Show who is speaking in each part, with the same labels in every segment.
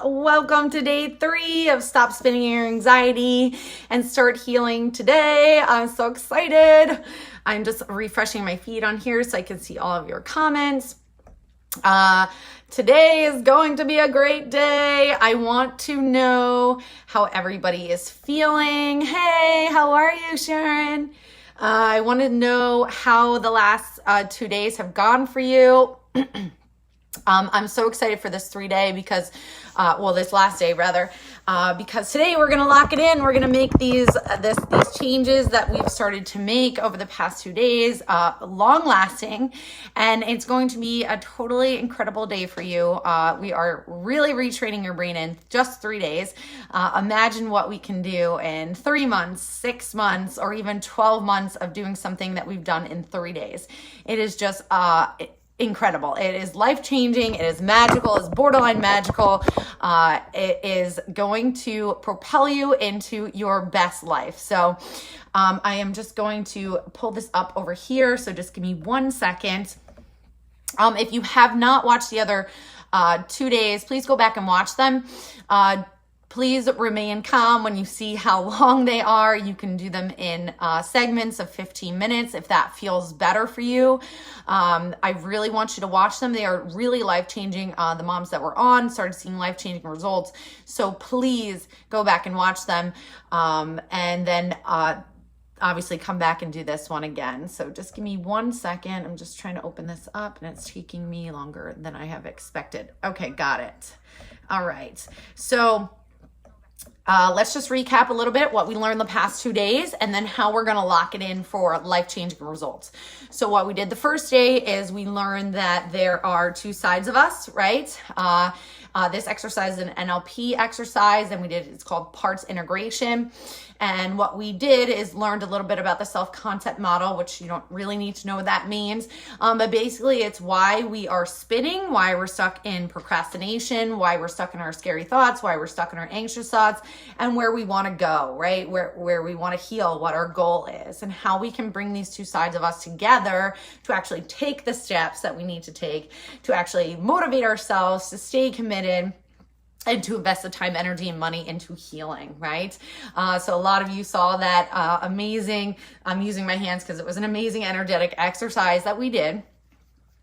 Speaker 1: Welcome to day 3 of Stop Spinning Your Anxiety and Start Healing Today. I'm so excited. I'm just refreshing my feed on here so I can see all of your comments. Today is going to be a great day. I want to know how everybody is feeling. Hey, how are you, Sharon? I want to know how the last 2 days have gone for you. I'm so excited for this 3-day because, this last day rather, because today we're going to lock it in. We're going to make these changes that we've started to make over the past 2 days, long lasting, and it's going to be a totally incredible day for you. We are really retraining your brain in just 3 days. Imagine what we can do in 3 months, 6 months, or even 12 months of doing something that we've done in 3 days. It is just, incredible. It is life-changing. It is magical. It's borderline magical. It is going to propel you into your best life. So I am just going to pull this up over here. So just give me 1 second. If you have not watched the other 2 days, please go back and watch them. Please remain calm when you see how long they are. You can do them in segments of 15 minutes if that feels better for you. I really want you to watch them. They are really life-changing. The moms that were on started seeing life-changing results. So please go back and watch them. And then obviously come back and do this one again. So just give me 1 second. I'm just trying to open this up and it's taking me longer than I have expected. Okay, got it. All right. So let's just recap a little bit what we learned the past 2 days and then how we're going to lock it in for life-changing results. So what we did the first day is we learned that there are 2 sides of us, right? This exercise is an NLP exercise, and it's called parts integration. And what we did is learned a little bit about the self-concept model, which you don't really need to know what that means. But basically it's why we are spinning, why we're stuck in procrastination, why we're stuck in our scary thoughts, why we're stuck in our anxious thoughts, and where we want to go, right? Where we want to heal, what our goal is, and how we can bring these 2 sides of us together to actually take the steps that we need to take to actually motivate ourselves to stay committed and to invest the time, energy, and money into healing, right? So a lot of you saw that amazing, I'm using my hands because it was an amazing energetic exercise that we did.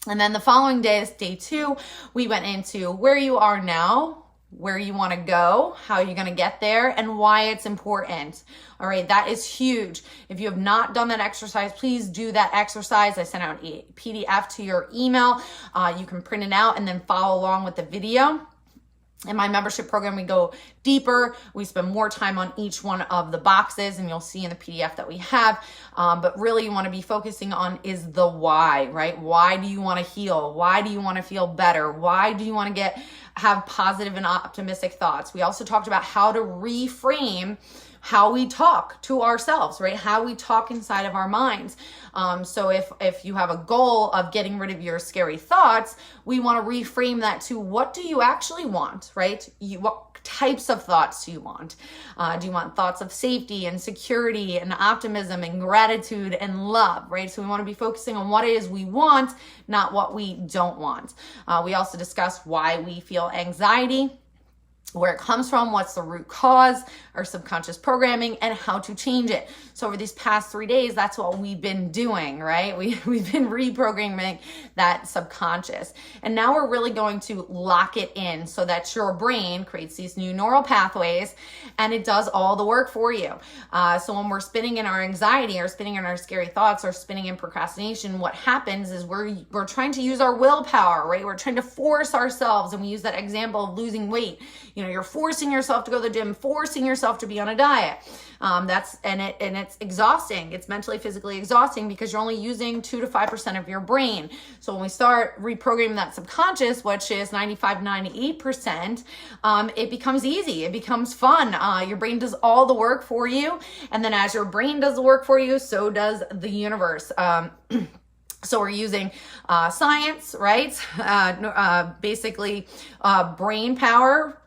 Speaker 1: And then the following day, day 2, we went into where you are now, where you want to go, how you're going to get there, and why it's important. All right, that is huge. If you have not done that exercise, please do that exercise. I sent out a PDF to your email. You can print it out and then follow along with the video. In my membership program, we go deeper. We spend more time on each one of the boxes, and you'll see in the PDF that we have. But really, you want to be focusing on is the why, right? Why do you want to heal? Why do you want to feel better? Why do you want to have positive and optimistic thoughts? We also talked about how to reframe how we talk to ourselves, right? How we talk inside of our minds. So if you have a goal of getting rid of your scary thoughts, we want to reframe that to what do you actually want, right? What types of thoughts do you want? Do you want thoughts of safety and security and optimism and gratitude and love, right? So we want to be focusing on what it is we want, not what we don't want. We also discussed why we feel anxiety, where it comes from, what's the root cause, our subconscious programming, and how to change it. So over these past 3 days, that's what we've been doing, right? We've been reprogramming that subconscious. And now we're really going to lock it in so that your brain creates these new neural pathways and it does all the work for you. So when we're spinning in our anxiety or spinning in our scary thoughts or spinning in procrastination, what happens is we're trying to use our willpower, right? We're trying to force ourselves, and we use that example of losing weight. You're forcing yourself to go to the gym, forcing yourself to be on a diet. It's exhausting. It's mentally, physically exhausting because you're only using 2 to 5% of your brain. So when we start reprogramming that subconscious, which is 95, 98%, it becomes easy. It becomes fun. Your brain does all the work for you. And then as your brain does the work for you, so does the universe. So we're using science, right? Basically brain power,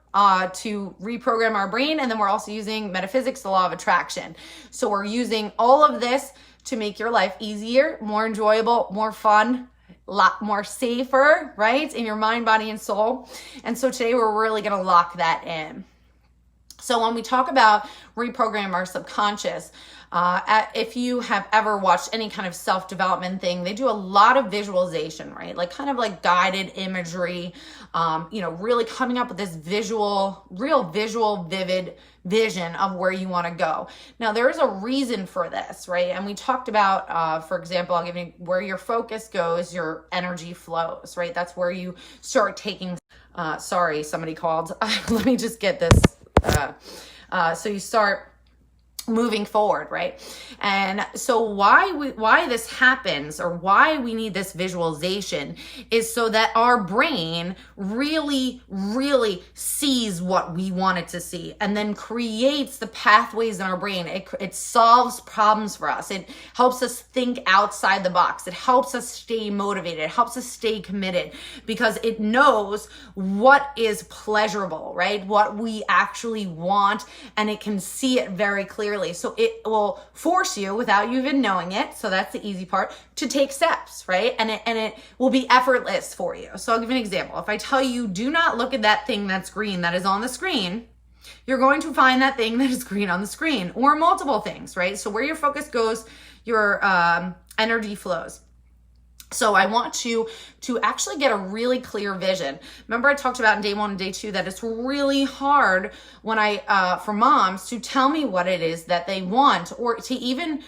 Speaker 1: to reprogram our brain. And then we're also using metaphysics, the law of attraction. So we're using all of this to make your life easier, more enjoyable, more fun, lot more safer, right? In your mind, body, and soul. And so today we're really going to lock that in. So when we talk about reprogram our subconscious, if you have ever watched any kind of self-development thing, they do a lot of visualization, right? Like kind of like guided imagery, really coming up with this real visual, vivid vision of where you want to go. Now, there is a reason for this, right? And we talked about, for example, I'll give you where your focus goes, your energy flows, right? That's where you start taking, sorry, somebody called. Let me just get this. So you start moving forward, right? And so why this happens, or why we need this visualization, is so that our brain really, really sees what we want it to see, and then creates the pathways in our brain. It solves problems for us. It helps us think outside the box. It helps us stay motivated. It helps us stay committed, because it knows what is pleasurable, right? What we actually want, and it can see it very clearly. So it will force you, without you even knowing it, so that's the easy part, to take steps, right? And it will be effortless for you. So I'll give you an example. If I tell you, do not look at that thing that's green that is on the screen, you're going to find that thing that is green on the screen, or multiple things, right? So where your focus goes, your energy flows. So I want you to actually get a really clear vision. Remember I talked about in day 1 and day 2 that it's really hard when for moms to tell me what it is that they want, or to even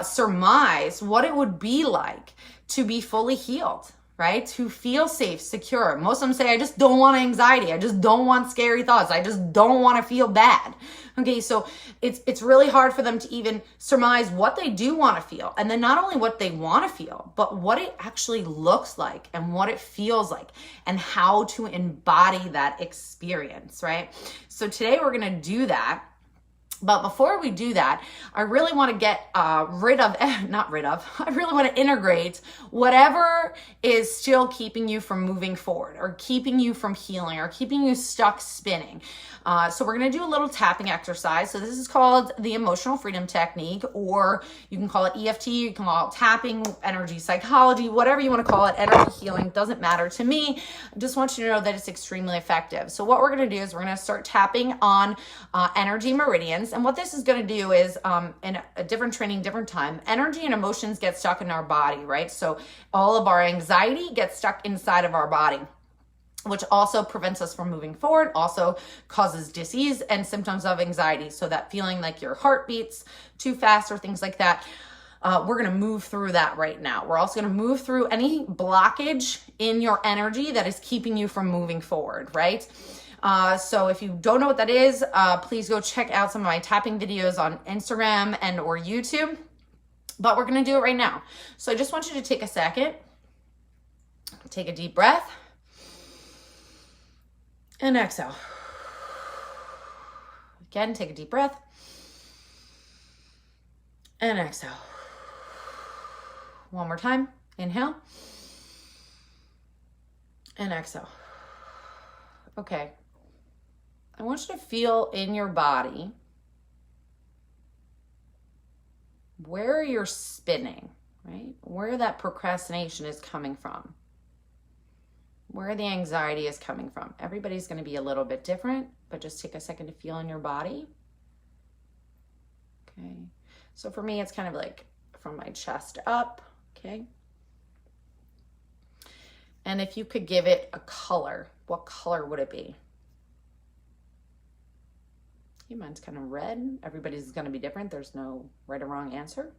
Speaker 1: surmise what it would be like to be fully healed, right? To feel safe, secure. Most of them say, I just don't want anxiety. I just don't want scary thoughts. I just don't want to feel bad. Okay, so it's really hard for them to even surmise what they do want to feel. And then not only what they want to feel, but what it actually looks like and what it feels like and how to embody that experience, right? So today we're going to do that. But before we do that, I really want to get I really want to integrate whatever is still keeping you from moving forward, or keeping you from healing, or keeping you stuck spinning. So we're going to do a little tapping exercise. So this is called the emotional freedom technique, or you can call it EFT, you can call it tapping, energy psychology, whatever you want to call it, energy healing, doesn't matter to me. I just want you to know that it's extremely effective. So what we're going to do is we're going to start tapping on energy meridians. And what this is going to do is, in a different training, different time, energy and emotions get stuck in our body, right? So all of our anxiety gets stuck inside of our body, which also prevents us from moving forward, also causes disease and symptoms of anxiety. So that feeling like your heart beats too fast or things like that. We're going to move through that right now. We're also going to move through any blockage in your energy that is keeping you from moving forward, right? So if you don't know what that is, please go check out some of my tapping videos on Instagram and or YouTube. But we're going to do it right now. So I just want you to take a second, take a deep breath, and exhale. Again, take a deep breath, and exhale. One more time. Inhale, and exhale. Okay. I want you to feel in your body where you're spinning, right? Where that procrastination is coming from, where the anxiety is coming from. Everybody's going to be a little bit different, but just take a second to feel in your body. Okay. So for me, it's kind of like from my chest up, okay? And if you could give it a color, what color would it be? Okay, mine's kind of red. Everybody's going to be different. There's no right or wrong answer.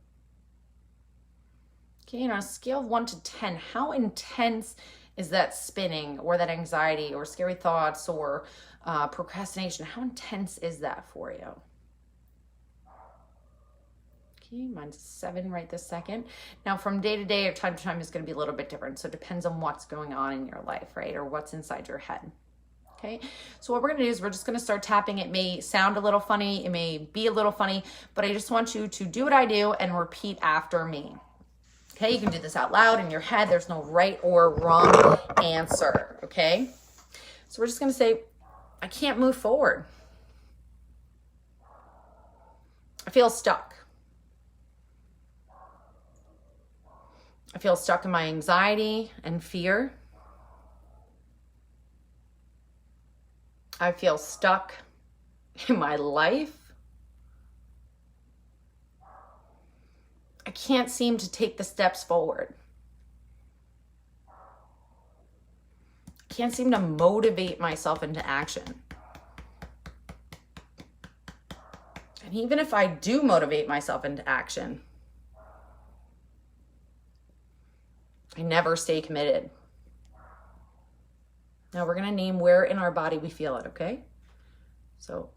Speaker 1: Okay, on a scale of 1 to 10, how intense is that spinning, or that anxiety, or scary thoughts, or procrastination? How intense is that for you? Okay, mine's 7 right this second. Now, from day to day or time to time is going to be a little bit different. So it depends on what's going on in your life, right? Or what's inside your head. Okay, so what we're going to do is we're just going to start tapping. It may sound a little funny. It may be a little funny, but I just want you to do what I do and repeat after me. Okay, you can do this out loud in your head. There's no right or wrong answer. Okay, so we're just going to say, I can't move forward. I feel stuck. I feel stuck in my anxiety and fear. I feel stuck in my life. I can't seem to take the steps forward. I can't seem to motivate myself into action. And even if I do motivate myself into action, I never stay committed. Now we're going to name where in our body we feel it, okay? So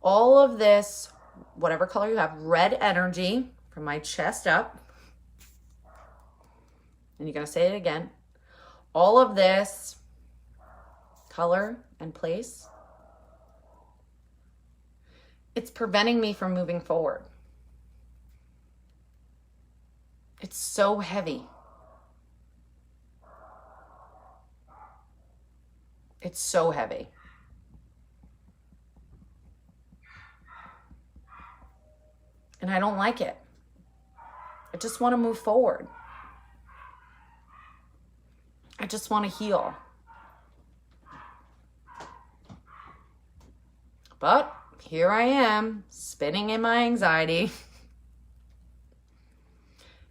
Speaker 1: all of this, whatever color you have, red energy from my chest up. And you're going to say it again. All of this color and place, it's preventing me from moving forward. It's so heavy. It's so heavy. And I don't like it. I just want to move forward. I just want to heal. But here I am, spinning in my anxiety,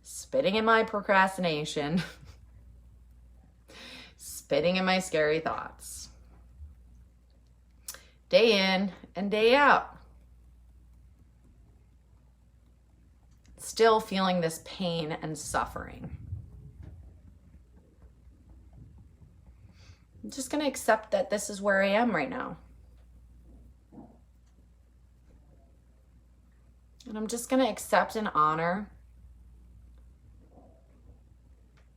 Speaker 1: spinning in my procrastination, spinning in my scary thoughts. Day in and day out. Still feeling this pain and suffering. I'm just going to accept that this is where I am right now. And I'm just going to accept and honor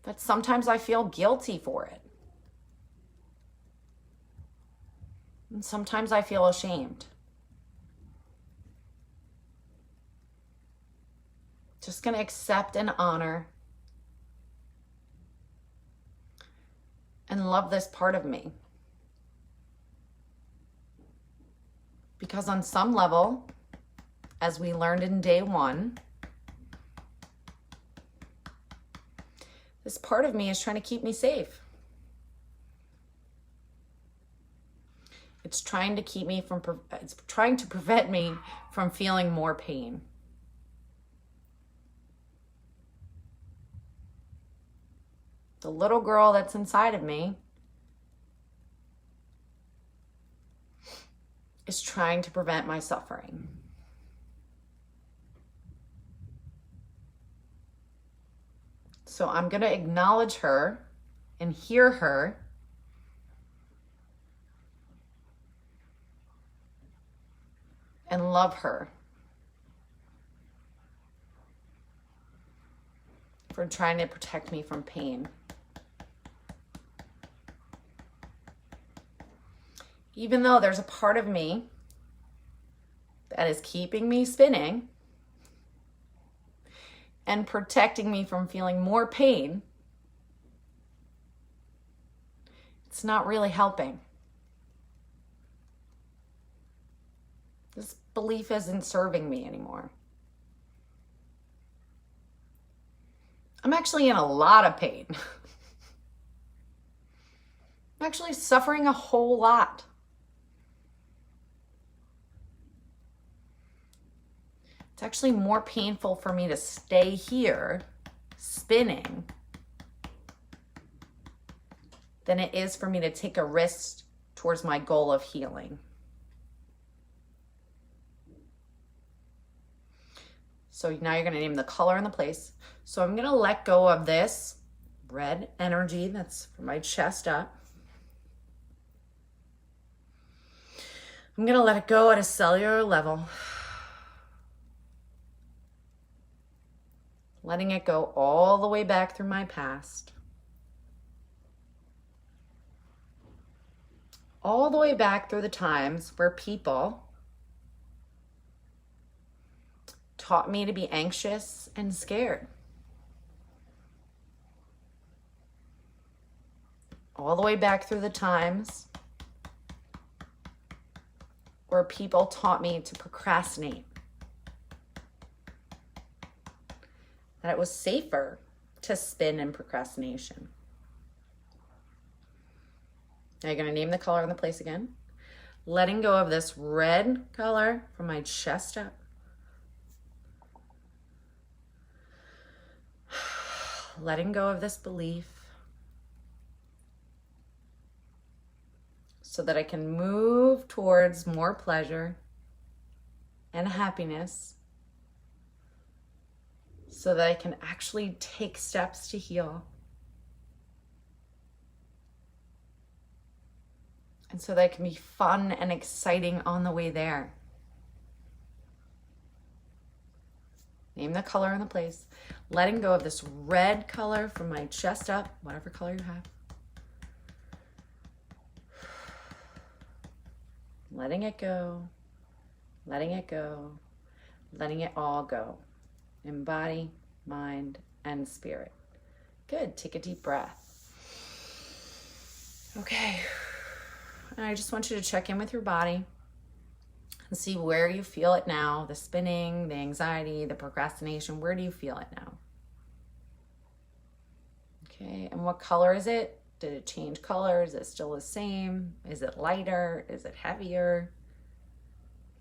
Speaker 1: that sometimes I feel guilty for it. And sometimes I feel ashamed. Just going to accept and honor and love this part of me. Because on some level, as we learned in day one, this part of me is trying to keep me safe. It's trying to keep me from, it's trying to prevent me from feeling more pain. The little girl that's inside of me is trying to prevent my suffering. So I'm going to acknowledge her and hear her. And love her for trying to protect me from pain. Even though there's a part of me that is keeping me spinning and protecting me from feeling more pain, it's not really helping. This belief isn't serving me anymore. I'm actually in a lot of pain. I'm actually suffering a whole lot. It's actually more painful for me to stay here spinning than it is for me to take a risk towards my goal of healing. So now you're going to name the color and the place. So I'm going to let go of this red energy that's from my chest up. I'm going to let it go at a cellular level. Letting it go all the way back through my past. All the way back through the times where people taught me to be anxious and scared. All the way back through the times where people taught me to procrastinate. That it was safer to spin and procrastination. Now you're going to name the color and the place again. Letting go of this red color from my chest up. Letting go of this belief so that I can move towards more pleasure and happiness, so that I can actually take steps to heal. And so that it can be fun and exciting on the way there. Name the color and the place. Letting go of this red color from my chest up, whatever color you have. Letting it go, letting it go, letting it all go. In body, mind, and spirit. Good, take a deep breath. Okay, and I just want you to check in with your body and see where you feel it now, the spinning, the anxiety, the procrastination. Where do you feel it now? Okay, and what color is it? Did it change color? Is it still the same? Is it lighter? Is it heavier?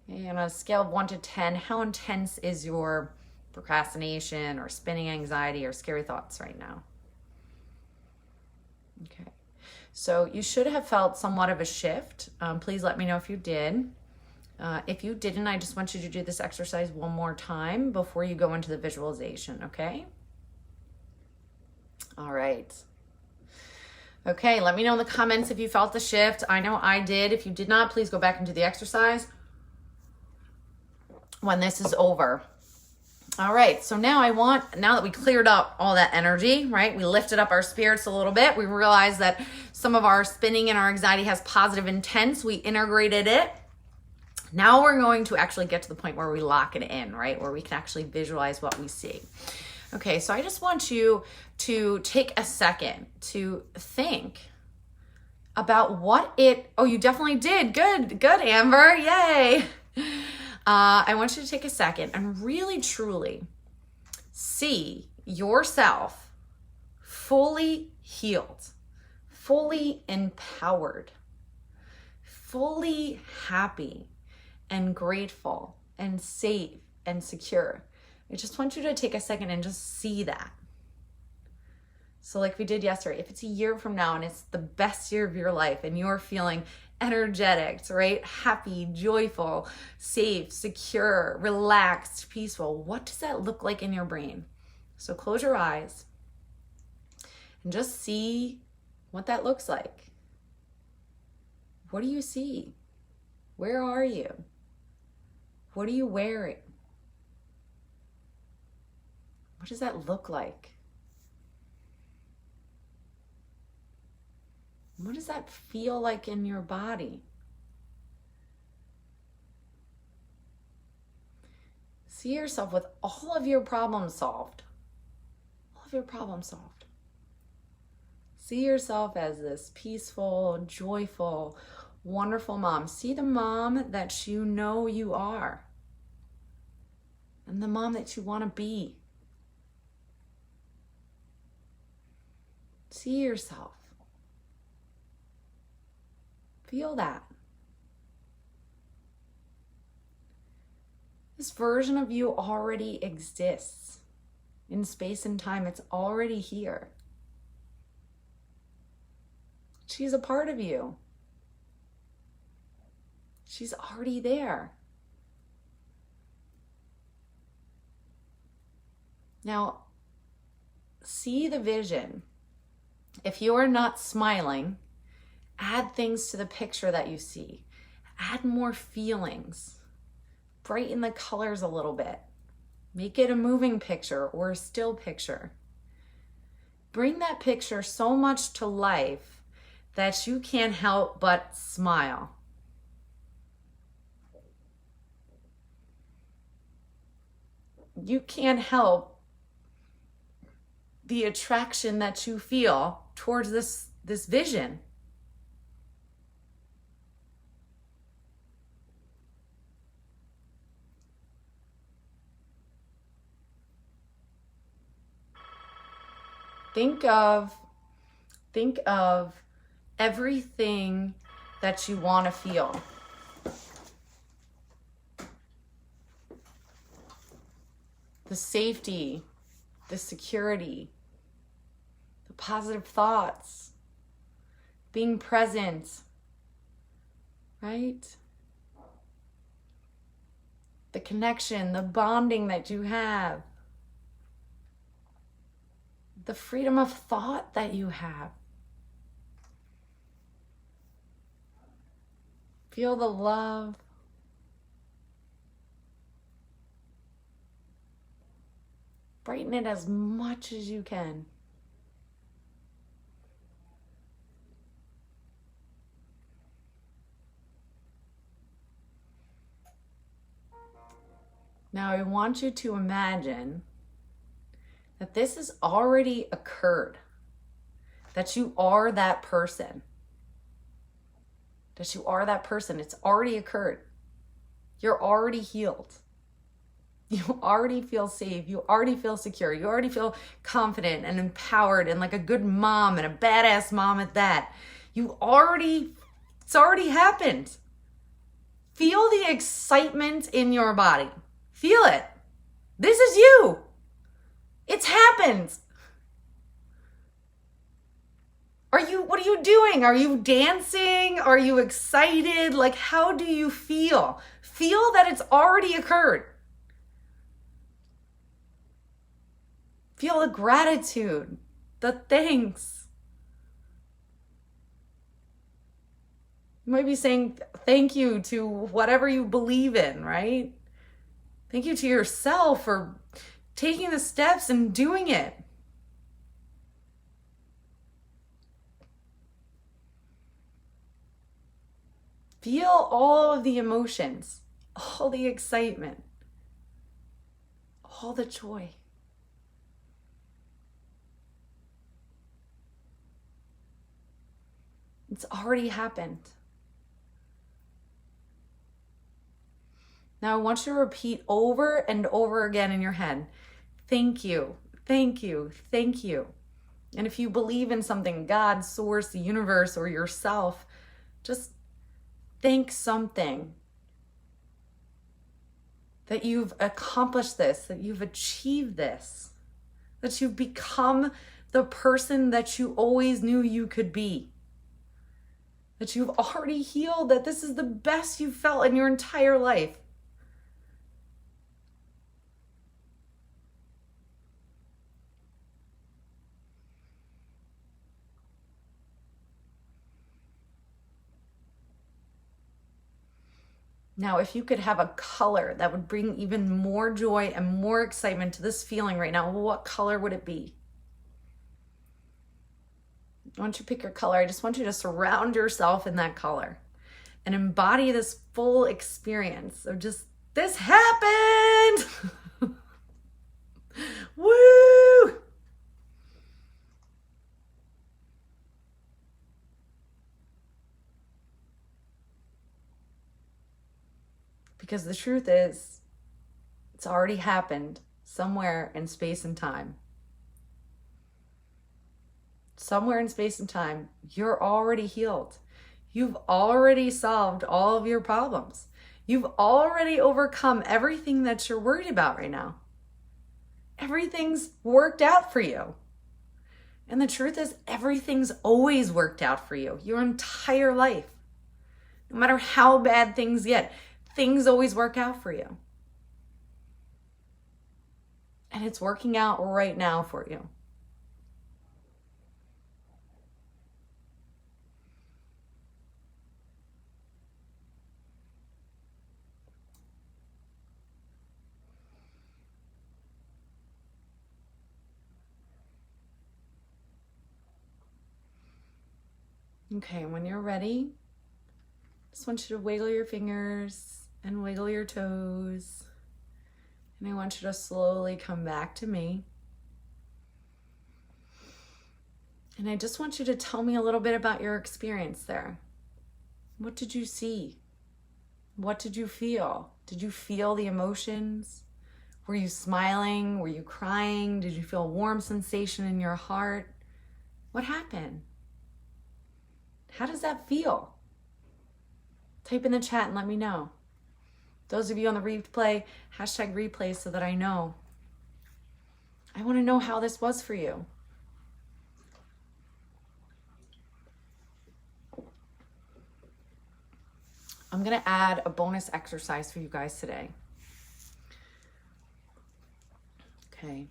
Speaker 1: Okay, on a scale of 1 to 10, how intense is your procrastination or spinning anxiety or scary thoughts right now? Okay, so you should have felt somewhat of a shift. Please let me know if you did. If you didn't, I just want you to do this exercise one more time before you go into the visualization, okay? All right. Okay, let me know in the comments if you felt the shift. I know I did. If you did not, please go back and do the exercise when this is over. All right, so now now that we cleared up all that energy, right? We lifted up our spirits a little bit. We realized that some of our spinning and our anxiety has positive intents. We integrated it. Now we're going to actually get to the point where we lock it in, right? Where we can actually visualize what we see. Okay, so I just want you to take a second to think about oh, you definitely did. Good, Amber, yay. I want you to take a second and really, truly see yourself fully healed, fully empowered, fully happy and grateful and safe and secure. I just want you to take a second and just see that. So like we did yesterday, if it's a year from now and it's the best year of your life and you're feeling energetic, right? Happy, joyful, safe, secure, relaxed, peaceful, what does that look like in your brain? So close your eyes and just see what that looks like. What do you see? Where are you? What are you wearing? What does that look like? What does that feel like in your body? See yourself with all of your problems solved. All of your problems solved. See yourself as this peaceful, joyful, wonderful mom. See the mom that you know you are. And the mom that you want to be. See yourself. Feel that. This version of you already exists in space and time. It's already here. She's a part of you. She's already there. Now, see the vision. If you are not smiling, add things to the picture that you see. Add more feelings. Brighten the colors a little bit. Make it a moving picture or a still picture. Bring that picture so much to life that you can't help but smile. You can't help the attraction that you feel towards this vision. Think of everything that you want to feel. The safety, the security, the positive thoughts, being present, right? The connection, the bonding that you have, the freedom of thought that you have. Feel the love. Brighten it as much as you can. Now I want you to imagine that this has already occurred, that you are that person, It's already occurred. You're already healed. You already feel safe. You already feel secure. You already feel confident and empowered and like a good mom and a badass mom at that. It's already happened. Feel the excitement in your body. Feel it. This is you. It's happened. What are you doing? Are you dancing? Are you excited? Like, how do you feel? Feel that it's already occurred. Feel the gratitude, the thanks. You might be saying thank you to whatever you believe in, right? Thank you to yourself for taking the steps and doing it. Feel all of the emotions, all the excitement, all the joy. It's already happened. Now I want you to repeat over and over again in your head, thank you, thank you, thank you. And if you believe in something, God, source, the universe, or yourself, just thank something that you've accomplished this, that you've achieved this, that you've become the person that you always knew you could be, that you've already healed, that this is the best you've felt in your entire life. Now, if you could have a color that would bring even more joy and more excitement to this feeling right now, what color would it be? Once you pick your color, I just want you to surround yourself in that color and embody this full experience of just, this happened! Woo! Because the truth is, it's already happened somewhere in space and time. Somewhere in space and time, you're already healed. You've already solved all of your problems. You've already overcome everything that you're worried about right now. Everything's worked out for you. And the truth is, everything's always worked out for you, your entire life. No matter how bad things get, things always work out for you. And it's working out right now for you. Okay, when you're ready, just want you to wiggle your fingers and wiggle your toes. And I want you to slowly come back to me. And I just want you to tell me a little bit about your experience there. What did you see? What did you feel? Did you feel the emotions? Were you smiling? Were you crying? Did you feel a warm sensation in your heart? What happened? How does that feel? Type in the chat and let me know. Those of you on the replay, #replay so that I know. I want to know how this was for you. I'm going to add a bonus exercise for you guys today. Okay.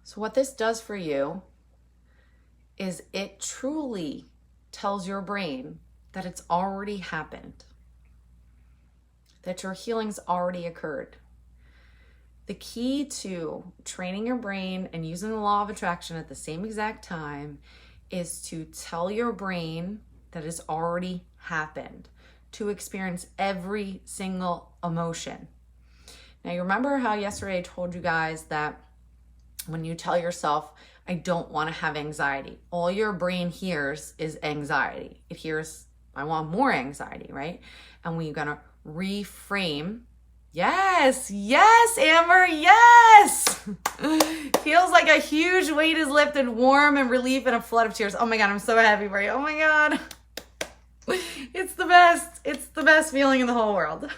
Speaker 1: So what this does for you is it truly tells your brain that it's already happened, that your healing's already occurred. The key to training your brain and using the law of attraction at the same exact time is to tell your brain that it's already happened, to experience every single emotion. Now, you remember how yesterday I told you guys that when you tell yourself, I don't want to have anxiety, all your brain hears is anxiety. It hears, I want more anxiety, right? And we're going to reframe. Yes, Amber, yes. Feels like a huge weight is lifted, warm and relief and a flood of tears. Oh my God, I'm so happy for you. Oh my God. It's the best. It's the best feeling in the whole world.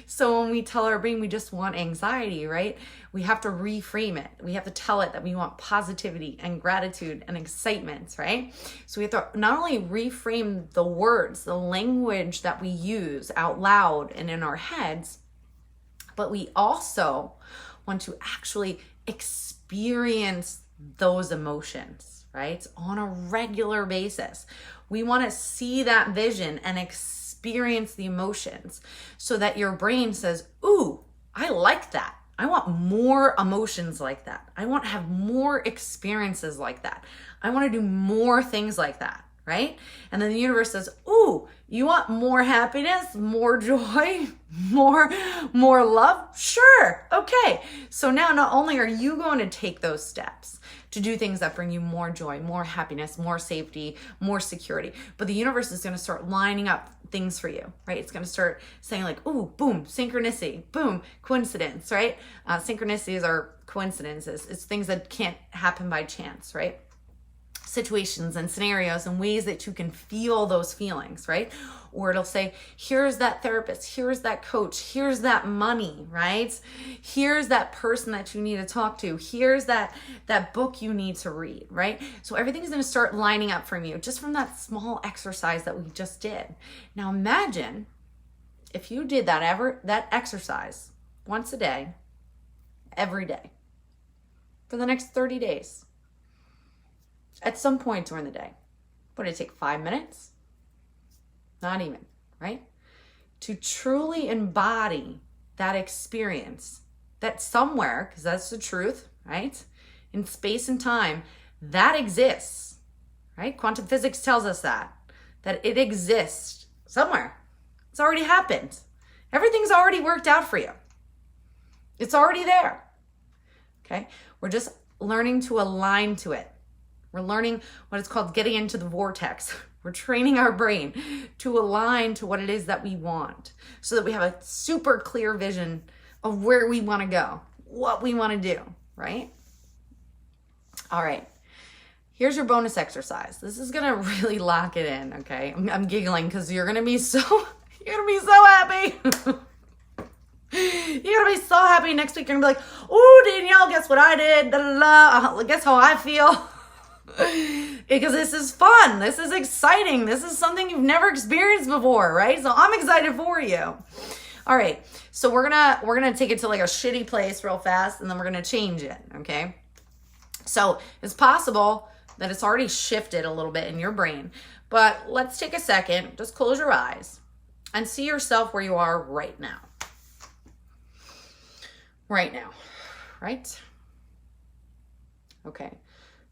Speaker 1: So when we tell our brain we just want anxiety, right? We have to reframe it. We have to tell it that we want positivity and gratitude and excitement, right? So we have to not only reframe the words, the language that we use out loud and in our heads, but we also want to actually experience those emotions, right? On a regular basis. We want to see that vision and experience the emotions so that your brain says, ooh, I like that. I want more emotions like that. I want to have more experiences like that. I want to do more things like that, right? And then the universe says, ooh, you want more happiness, more joy, more love? Sure. Okay. So now not only are you going to take those steps to do things that bring you more joy, more happiness, more safety, more security, but the universe is going to start lining up things for you, right? It's going to start saying like, ooh, boom, synchronicity, boom, coincidence, right? Synchronicities are coincidences. It's things that can't happen by chance, right? Situations and scenarios and ways that you can feel those feelings, right? Or it'll say, here's that therapist, here's that coach, here's that money, right? Here's that person that you need to talk to, here's that book you need to read, right? So everything's going to start lining up from you just from that small exercise that we just did. Now imagine if you did that exercise once a day, every day, for the next 30 days. At some point during the day. Would it take 5 minutes? Not even, right? To truly embody that experience, that somewhere, because that's the truth, right? In space and time, that exists, right? Quantum physics tells us that it exists somewhere. It's already happened. Everything's already worked out for you. It's already there, okay? We're just learning to align to it. We're learning what it's called getting into the vortex. We're training our brain to align to what it is that we want so that we have a super clear vision of where we want to go, what we want to do, right? All right. Here's your bonus exercise. This is going to really lock it in, okay? I'm giggling because you're going to be so happy. You're going to be so happy next week. You're going to be like, oh, Danielle, guess what I did? Da, da, da. Guess how I feel? Because this is fun. This is exciting. This is something you've never experienced before, right? So I'm excited for you. All right. So we're going to take it to like a shitty place real fast and then we're going to change it, okay? So it's possible that it's already shifted a little bit in your brain, but let's take a second, just close your eyes and see yourself where you are right now. Right now, right? Okay.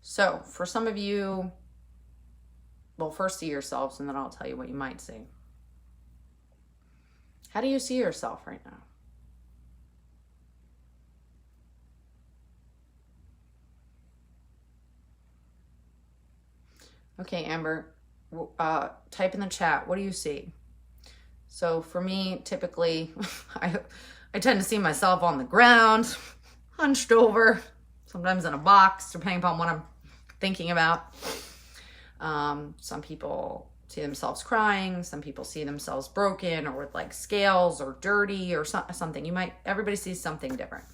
Speaker 1: So for some of you, well, first see yourselves and then I'll tell you what you might see. How do you see yourself right now? Okay, Amber, type in the chat. What do you see? So for me, typically, I tend to see myself on the ground, hunched over, sometimes in a box, depending upon what I'm thinking about. Some people see themselves crying. Some people see themselves broken or with like scales or dirty or something. Everybody sees something different.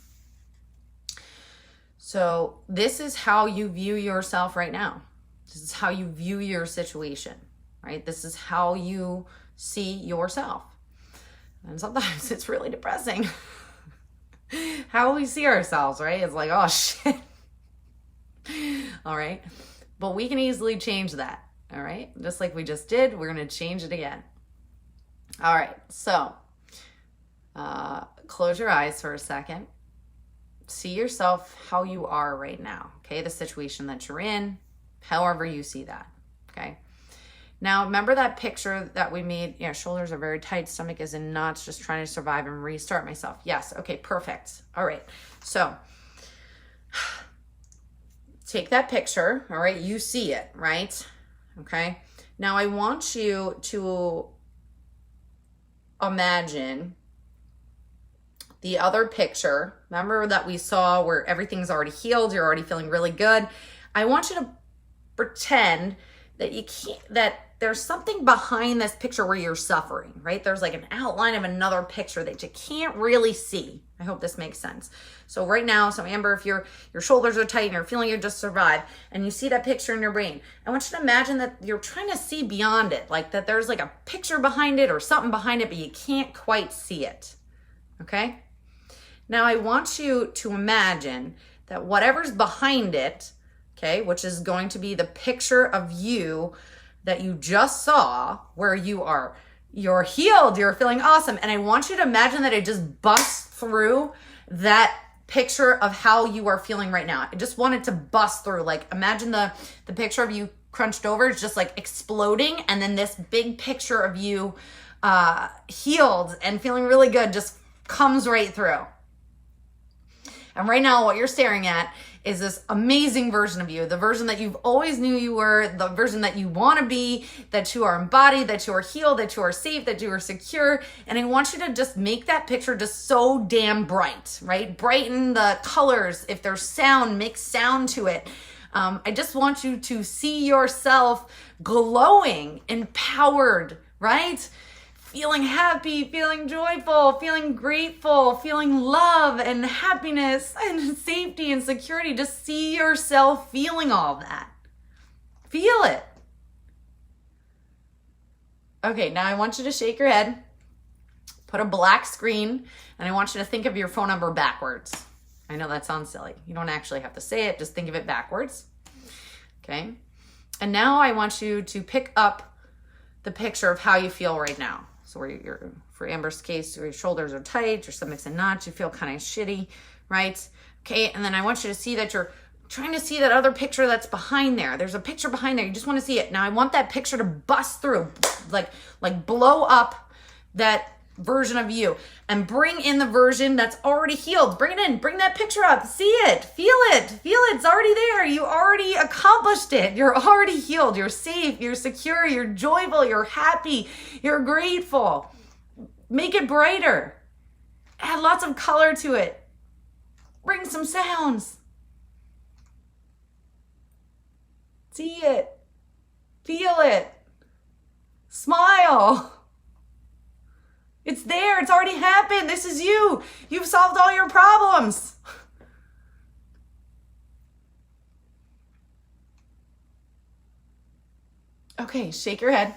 Speaker 1: So this is how you view yourself right now. This is how you view your situation, right? This is how you see yourself. And sometimes it's really depressing how we see ourselves, right? It's like, oh shit. All right. But we can easily change that. All right. Just like we just did, we're going to change it again. All right. So close your eyes for a second. See yourself how you are right now. Okay. The situation that you're in, however you see that. Okay. Now, remember that picture that we made? Shoulders are very tight. Stomach is in knots, just trying to survive and restart myself. Yes. Okay. Perfect. All right. So take that picture. All right. You see it, right? Okay. Now I want you to imagine the other picture. Remember that we saw where everything's already healed. You're already feeling really good. I want you to pretend that that there's something behind this picture where you're suffering, right? There's like an outline of another picture that you can't really see. I hope this makes sense. So right now, Amber, if your shoulders are tight and you're feeling you just survive and you see that picture in your brain, I want you to imagine that you're trying to see beyond it, like that there's like a picture behind it or something behind it, but you can't quite see it. Okay? Now I want you to imagine that whatever's behind it, okay, which is going to be the picture of you that you just saw, where you're healed, you're feeling awesome. And I want you to imagine that it just busts through that picture of how you are feeling right now. I just want it to bust through. Like imagine the picture of you crunched over is just like exploding. And then this big picture of you healed and feeling really good just comes right through. And right now what you're staring at is this amazing version of you, the version that you've always knew you were, the version that you want to be, that you are embodied, that you are healed, that you are safe, that you are secure. And I want you to just make that picture just so damn bright, right? Brighten the colors. If there's sound, make sound to it. I just want you to see yourself glowing, empowered, right? Feeling happy, feeling joyful, feeling grateful, feeling love and happiness and safety and security. Just see yourself feeling all that. Feel it. Okay, now I want you to shake your head, put a black screen, and I want you to think of your phone number backwards. I know that sounds silly. You don't actually have to say it, just think of it backwards. Okay? And now I want you to pick up the picture of how you feel right now. So where for Amber's case, your shoulders are tight, your stomach's in knots, you feel kind of shitty, right? Okay, and then I want you to see that you're trying to see that other picture that's behind there. There's a picture behind there. You just want to see it. Now I want that picture to bust through, like blow up that version of you and bring in the version that's already healed. Bring it in, bring that picture up, see it, feel it, it's already there. You already accomplished it. You're already healed. You're safe, you're secure, you're joyful, you're happy, you're grateful. Make it brighter. Add lots of color to it. Bring some sounds. See it, feel it, smile. It's there. It's already happened. This is you. You've solved all your problems. Okay, shake your head.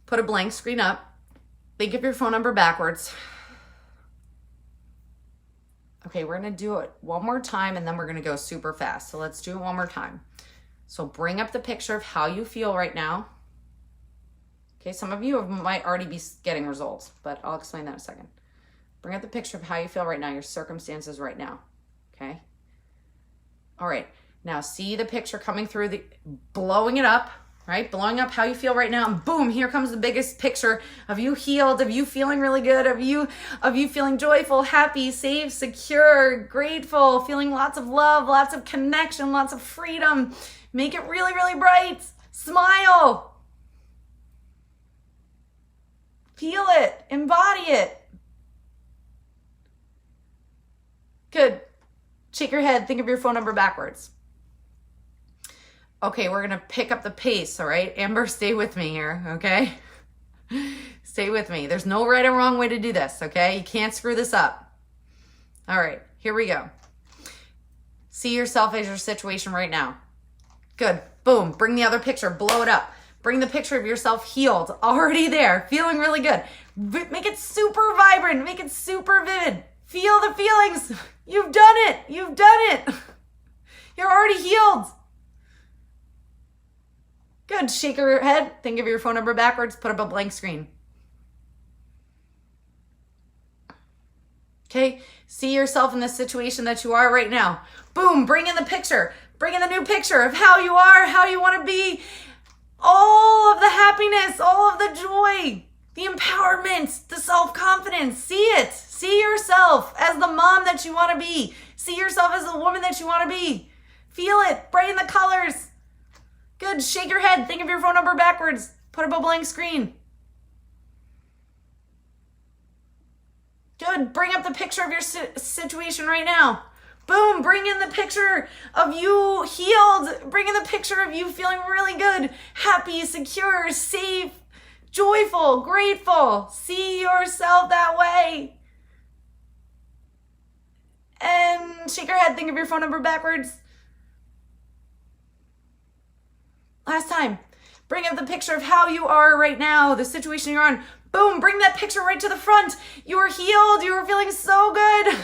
Speaker 1: Put a blank screen up. Think of your phone number backwards. Okay, we're going to do it one more time and then we're going to go super fast. So let's do it one more time. So bring up the picture of how you feel right now. Okay, some of you might already be getting results, but I'll explain that in a second. Bring up the picture of how you feel right now, your circumstances right now, okay? All right, now see the picture coming through, blowing it up, right? Blowing up how you feel right now, and boom, here comes the biggest picture of you healed, of you feeling really good, of you feeling joyful, happy, safe, secure, grateful, feeling lots of love, lots of connection, lots of freedom. Make it really, really bright. Smile. Feel it, embody it. Good. Shake your head. Think of your phone number backwards. Okay, we're going to pick up the pace, all right? Amber, stay with me here, okay? Stay with me. There's no right or wrong way to do this, okay? You can't screw this up. All right, here we go. See yourself as your situation right now. Good. Boom. Bring the other picture. Blow it up. Bring the picture of yourself healed, already there, feeling really good. Make it super vibrant. Make it super vivid. Feel the feelings. You've done it. You've done it. You're already healed. Good. Shake your head. Think of your phone number backwards. Put up a blank screen. Okay. See yourself in the situation that you are right now. Boom. Bring in the picture. Bring in the new picture of how you are, how you want to be. All of the happiness, all of the joy, the empowerment, the self-confidence. See it. See yourself as the mom that you want to be. See yourself as the woman that you want to be. Feel it. Brighten the colors. Good. Shake your head. Think of your phone number backwards. Put up a blank screen. Good. Bring up the picture of your situation right now. Boom. Bring in the picture of you healed. Bring in the picture of you feeling really good, happy, secure, safe, joyful, grateful. See yourself that way. And shake your head. Think of your phone number backwards. Last time. Bring up the picture of how you are right now, the situation you're on. Boom. Bring that picture right to the front. You are healed. You are feeling so good.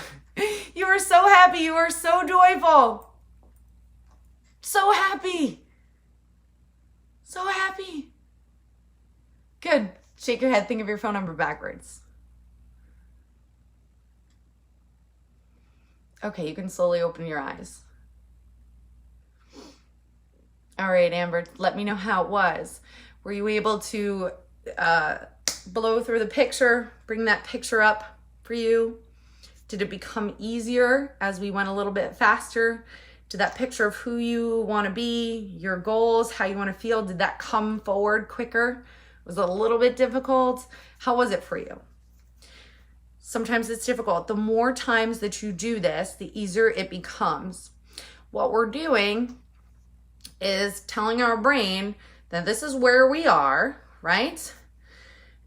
Speaker 1: You are so happy. You are so joyful. So happy. So happy. Good. Shake your head. Think of your phone number backwards. Okay, you can slowly open your eyes. All right, Amber, let me know how it was. Were you able to blow through the picture, bring that picture up for you? Did it become easier as we went a little bit faster? Did that picture of who you want to be, your goals, how you want to feel, did that come forward quicker? Was it a little bit difficult? How was it for you? Sometimes it's difficult. The more times that you do this, the easier it becomes. What we're doing is telling our brain that this is where we are, right?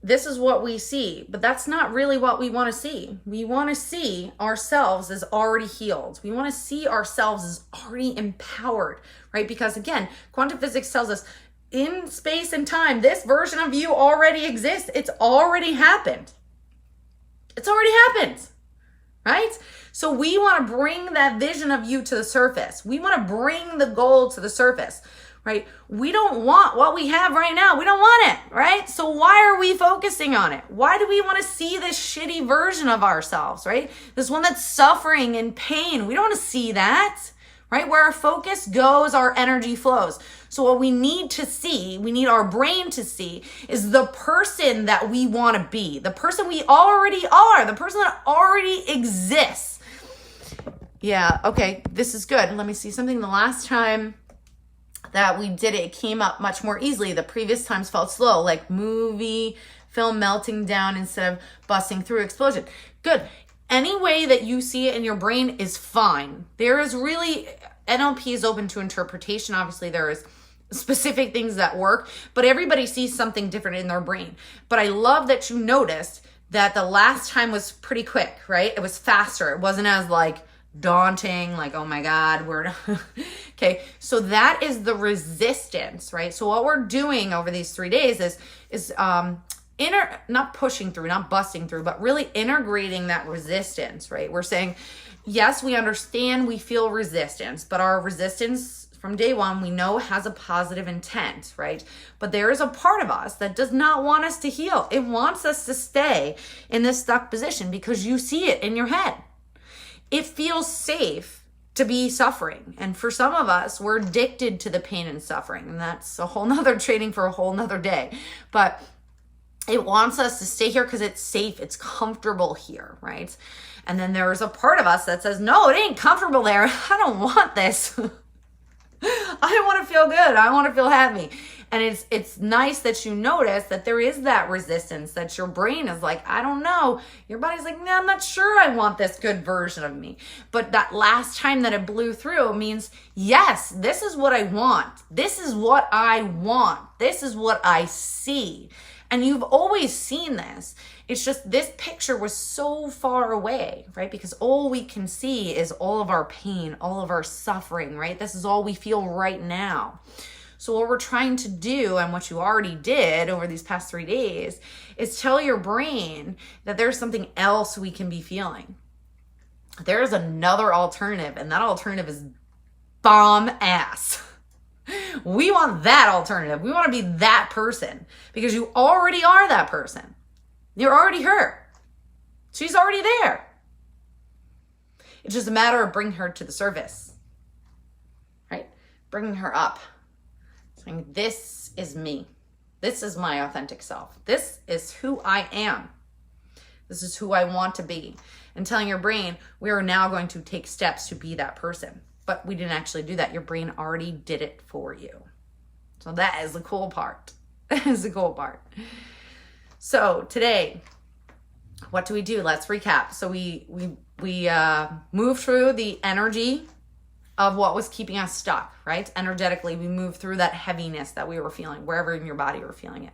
Speaker 1: This is what we see, but that's not really what we want to see. We want to see ourselves as already healed. We want to see ourselves as already empowered, right? Because again, quantum physics tells us in space and time, this version of you already exists. It's already happened. It's already happened, right? So we want to bring that vision of you to the surface. We want to bring the goal to the surface, right? We don't want what we have right now. We don't want it, right? So why are we focusing on it? Why do we want to see this shitty version of ourselves, right? This one that's suffering and pain. We don't want to see that, right? Where our focus goes, our energy flows. So what we need to see, we need our brain to see, is the person that we want to be, the person we already are, the person that already exists. Yeah, okay, this is good. Let me see something. The last time that we did it, it came up much more easily. The previous times felt slow, like movie, film melting down instead of busting through explosion. Good. Any way that you see it in your brain is fine. There is really, NLP is open to interpretation. Obviously, there is specific things that work, but everybody sees something different in their brain. But I love that you noticed that the last time was pretty quick, right? It was faster. It wasn't as like daunting, like, oh my God, we're okay. So that is the resistance, right? So what we're doing over these 3 days is not pushing through, not busting through, but really integrating that resistance, right? We're saying, yes, we understand, we feel resistance, but our resistance from day one, we know has a positive intent, right? But there is a part of us that does not want us to heal. It wants us to stay in this stuck position because you see it in your head. It feels safe to be suffering. And for some of us, we're addicted to the pain and suffering. And that's a whole nother training for a whole nother day. But it wants us to stay here because it's safe, it's comfortable here, right? And then there's a part of us that says, no, it ain't comfortable there. I don't want this. I want to feel good. I want to feel happy. And it's nice that you notice that there is that resistance, that your brain is like, I don't know. Your body's like, no, I'm not sure I want this good version of me. But that last time that it blew through means, yes, this is what I want. This is what I want. This is what I see. And you've always seen this. It's just this picture was so far away, right? Because all we can see is all of our pain, all of our suffering, right? This is all we feel right now. So what we're trying to do, and what you already did over these past 3 days, is tell your brain that there's something else we can be feeling. There's another alternative, and that alternative is bomb ass. We want that alternative. We want to be that person, because you already are that person. You're already her. She's already there. It's just a matter of bringing her to the surface, right? Bringing her up. Saying, this is me. This is my authentic self. This is who I am. This is who I want to be. And telling your brain, we are now going to take steps to be that person. But we didn't actually do that. Your brain already did it for you. So that is the cool part. That is the cool part. So today, what do we do? Let's recap. So we moved through the energy of what was keeping us stuck, right? Energetically, we moved through that heaviness that we were feeling, wherever in your body you were feeling it.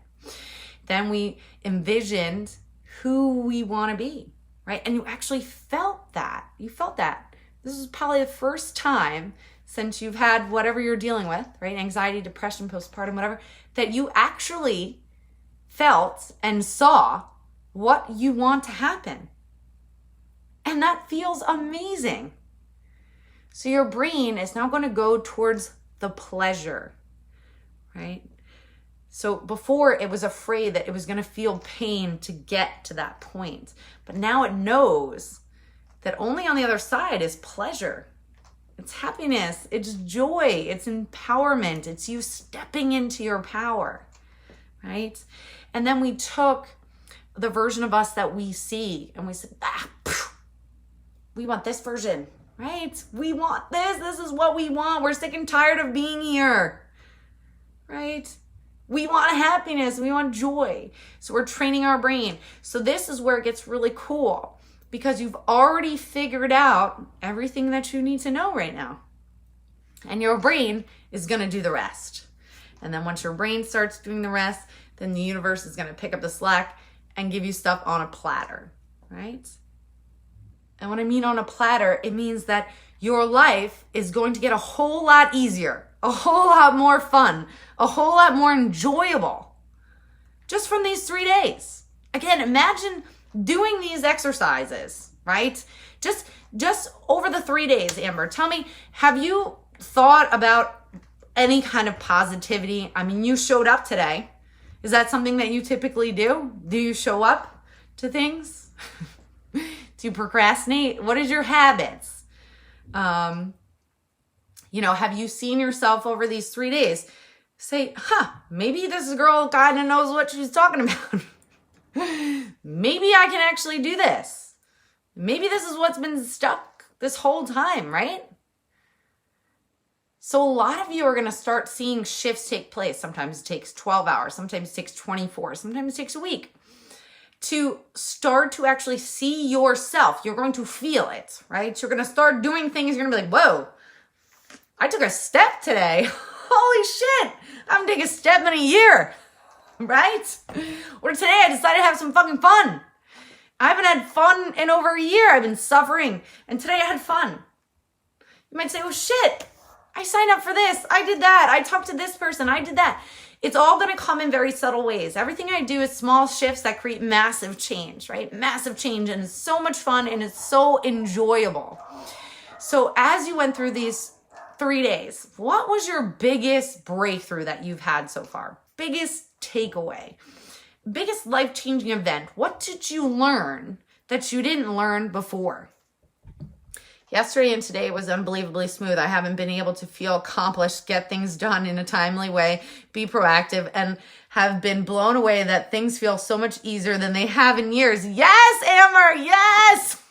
Speaker 1: Then we envisioned who we want to be, right? And you actually felt that. You felt that. This is probably the first time since you've had whatever you're dealing with, right? Anxiety, depression, postpartum, whatever, that you actually felt and saw what you want to happen. And that feels amazing. So your brain is now going to go towards the pleasure, right? So before it was afraid that it was going to feel pain to get to that point. But now it knows that only on the other side is pleasure. It's happiness, it's joy, it's empowerment, it's you stepping into your power, right? And then we took the version of us that we see and we said, we want this version. Right? We want this. This is what we want. We're sick and tired of being here. Right? We want happiness. We want joy. So we're training our brain. So this is where it gets really cool, because you've already figured out everything that you need to know right now. And your brain is going to do the rest. And then once your brain starts doing the rest, then the universe is going to pick up the slack and give you stuff on a platter. Right? And when I mean on a platter, it means that your life is going to get a whole lot easier, a whole lot more fun, a whole lot more enjoyable just from these 3 days. Again, imagine doing these exercises, right? Just over the 3 days, Amber, tell me, have you thought about any kind of positivity? I mean, you showed up today. Is that something that you typically do? Do you show up to things? Do you procrastinate? What is your habits? Have you seen yourself over these 3 days? Say, maybe this girl kind of knows what she's talking about. Maybe I can actually do this. Maybe this is what's been stuck this whole time, right? So a lot of you are going to start seeing shifts take place. Sometimes it takes 12 hours. Sometimes it takes 24. Sometimes it takes a week. To start to actually see yourself. You're going to feel it, right? You're going to start doing things. You're going to be like, whoa, I took a step today. Holy shit. I haven't taken a step in a year, right? Or today I decided to have some fucking fun. I haven't had fun in over a year. I've been suffering. And today I had fun. You might say, oh shit, I signed up for this. I did that. I talked to this person. I did that. It's all going to come in very subtle ways. Everything I do is small shifts that create massive change, right? Massive change. And it's so much fun and it's so enjoyable. So as you went through these 3 days, what was your biggest breakthrough that you've had so far? Biggest takeaway? Biggest life-changing event? What did you learn that you didn't learn before? Yesterday and today was unbelievably smooth. I haven't been able to feel accomplished, get things done in a timely way, be proactive, and have been blown away that things feel so much easier than they have in years. Yes, Amber, yes!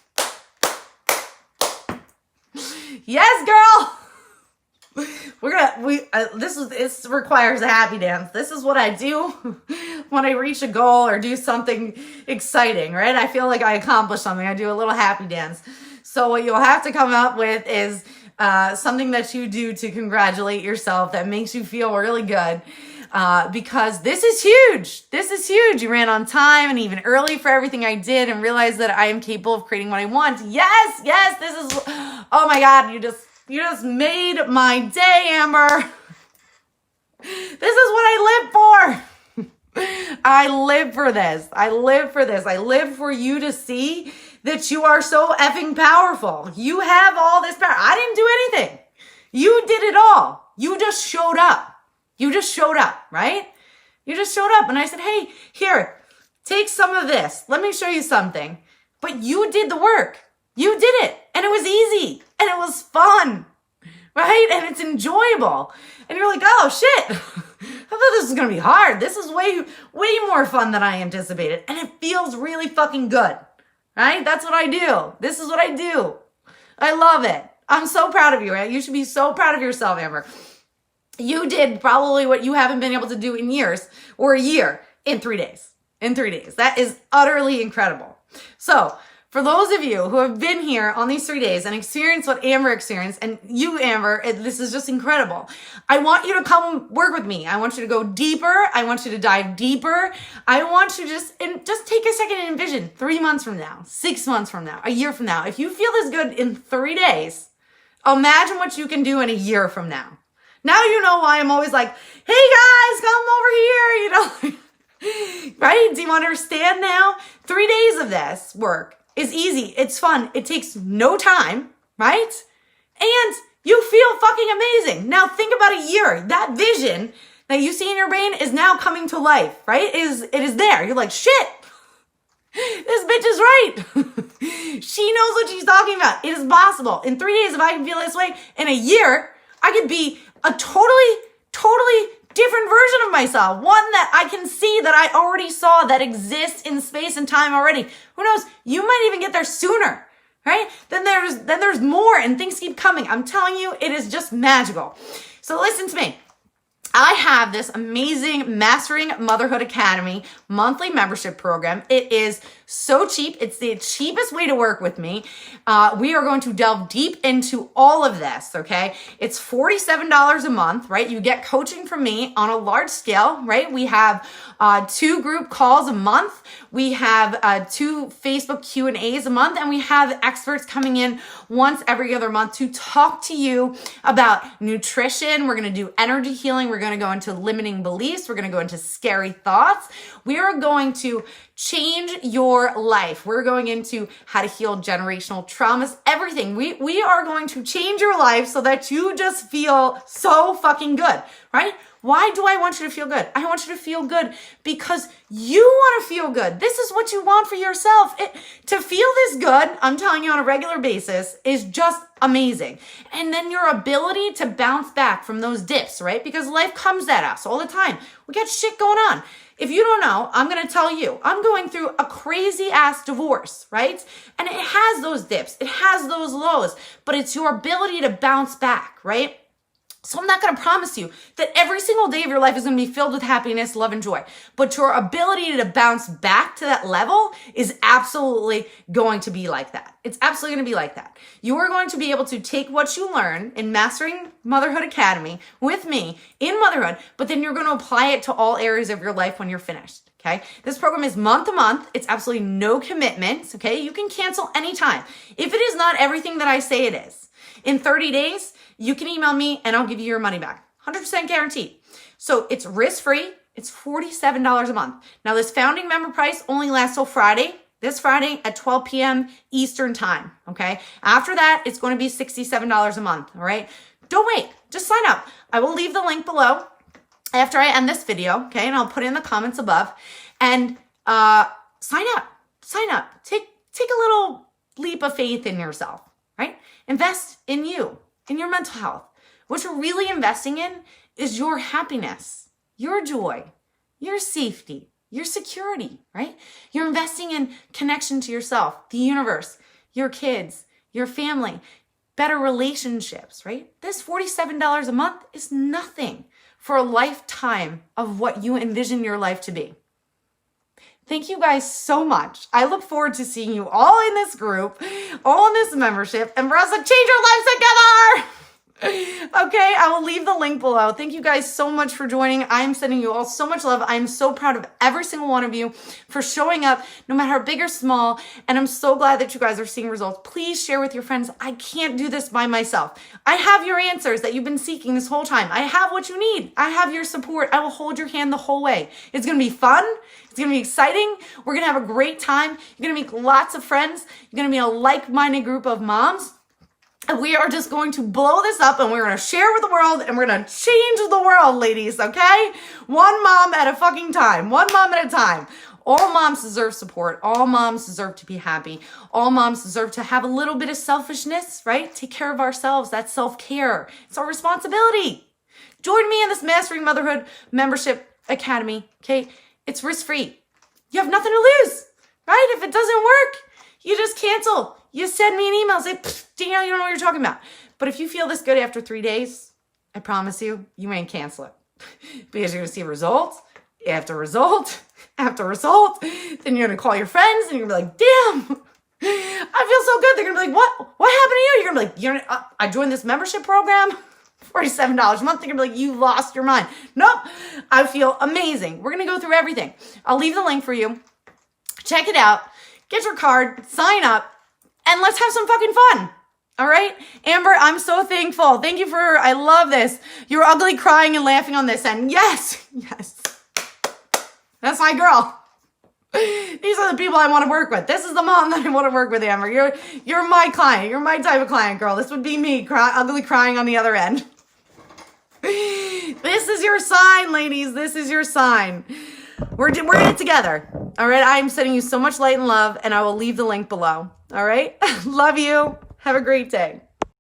Speaker 1: Yes, girl! This requires a happy dance. This is what I do when I reach a goal or do something exciting, right? I feel like I accomplished something. I do a little happy dance. So what you'll have to come up with is something that you do to congratulate yourself that makes you feel really good. Because this is huge. This is huge. You ran on time and even early for everything I did and realized that I am capable of creating what I want. Yes, this is, oh my God, you just made my day, Amber. This is what I live for. I live for this. I live for this. I live for you to see that you are so effing powerful. You have all this power. I didn't do anything. You did it all. You just showed up. You just showed up, right? You just showed up and I said, hey, here, take some of this. Let me show you something. But you did the work. You did it. And it was easy. And it was fun, right? And it's enjoyable. And you're like, oh, shit. I thought this was going to be hard. This is way more fun than I anticipated. And it feels really fucking good, right? That's what I do. This is what I do. I love it. I'm so proud of you, right? You should be so proud of yourself, Amber. You did probably what you haven't been able to do in years or a year in 3 days. In 3 days. That is utterly incredible. So for those of you who have been here on these 3 days and experienced what Amber experienced, and you, Amber, this is just incredible. I want you to come work with me. I want you to go deeper. I want you to dive deeper. I want you to just take a second and envision 3 months from now, 6 months from now, a year from now. If you feel this good in 3 days, imagine what you can do in a year from now. Now you know why I'm always like, hey guys, come over here, you know, right? Do you understand now? 3 days of this work is easy. It's fun. It takes no time, right? And you feel fucking amazing. Now think about a year. That vision that you see in your brain is now coming to life, right? It is there. You're like, shit, this bitch is right. She knows what she's talking about. It is possible. In 3 days, if I can feel this way, in a year, I could be a totally different version of myself. One that I can see that I already saw that exists in space and time already. Who knows? You might even get there sooner, right? Then there's more and things keep coming. I'm telling you, it is just magical. So listen to me. I have this amazing Mastering Motherhood Academy monthly membership program. It is so cheap. It's the cheapest way to work with me. We are going to delve deep into all of this, okay? It's $47 a month, right? You get coaching from me on a large scale, right? We have 2 group calls a month. We have 2 Facebook Q&As a month, and we have experts coming in once every other month to talk to you about nutrition. We're going to do energy healing. We're going to go into limiting beliefs. We're going to go into scary thoughts. We are going to change your life. We're going into how to heal generational traumas, everything. We are going to change your life so that you just feel so fucking good, right? Why do I want you to feel good? I want you to feel good because you want to feel good. This is what you want for yourself. To feel this good, I'm telling you on a regular basis, is just amazing. And then your ability to bounce back from those dips, right? Because life comes at us all the time. We got shit going on. If you don't know, I'm going to tell you, I'm going through a crazy ass divorce, right? And it has those dips. It has those lows, but it's your ability to bounce back, right? So I'm not going to promise you that every single day of your life is going to be filled with happiness, love, and joy. But your ability to bounce back to that level is absolutely going to be like that. It's absolutely going to be like that. You are going to be able to take what you learn in Mastering Motherhood Academy with me in motherhood, but then you're going to apply it to all areas of your life when you're finished. Okay. This program is month to month. It's absolutely no commitment. Okay. You can cancel anytime. If it is not everything that I say it is, in 30 days, you can email me and I'll give you your money back. 100% guaranteed. So it's risk-free. It's $47 a month. Now this founding member price only lasts till Friday. This Friday at 12 p.m. Eastern time. Okay. After that, it's going to be $67 a month. All right. Don't wait. Just sign up. I will leave the link below after I end this video. Okay. And I'll put it in the comments above and, sign up. Take a little leap of faith in yourself, right? Invest in you. In your mental health. What you're really investing in is your happiness, your joy, your safety, your security, right? You're investing in connection to yourself, the universe, your kids, your family. better relationships, right? This $47 a month is nothing for a lifetime of what you envision your life to be. Thank you guys so much. I look forward to seeing you all in this group, all in this membership, and for us to change our lives together. Okay, I will leave the link below. Thank you guys so much for joining. I'm sending you all so much love. I'm so proud of every single one of you for showing up, no matter how big or small. And I'm so glad that you guys are seeing results. Please share with your friends. I can't do this by myself. I have your answers that you've been seeking this whole time. I have what you need. I have your support. I will hold your hand the whole way. It's going to be fun. It's going to be exciting. We're going to have a great time. You're going to meet lots of friends. You're going to be a like-minded group of moms. And we are just going to blow this up, and we're going to share with the world, and we're going to change the world, ladies, okay? One mom at a fucking time. One mom at a time. All moms deserve support. All moms deserve to be happy. All moms deserve to have a little bit of selfishness, right? Take care of ourselves. That's self-care. It's our responsibility. Join me in this Mastering Motherhood Membership Academy, okay? It's risk-free. You have nothing to lose, right? If it doesn't work, you just cancel. You send me an email, say, Danielle, you don't know what you're talking about. But if you feel this good after 3 days, I promise you, you ain't cancel it. Because you're going to see results after result after result. Then you're going to call your friends and you're going to be like, damn, I feel so good. They're going to be like, what happened to you? You're going to be like, I joined this membership program, $47 a month. They're going to be like, you lost your mind. Nope, I feel amazing. We're going to go through everything. I'll leave the link for you. Check it out. Get your card, sign up, and let's have some fucking fun. All right? Amber, I'm so thankful. Thank you I love this. You're ugly crying and laughing on this end. Yes. Yes. That's my girl. These are the people I want to work with. This is the mom that I want to work with, Amber. You're my client. You're my type of client, girl. This would be me, ugly crying on the other end. This is your sign, ladies. This is your sign. We're in it together. All right. I'm sending you so much light and love, and I will leave the link below. All right. Love you. Have a great day.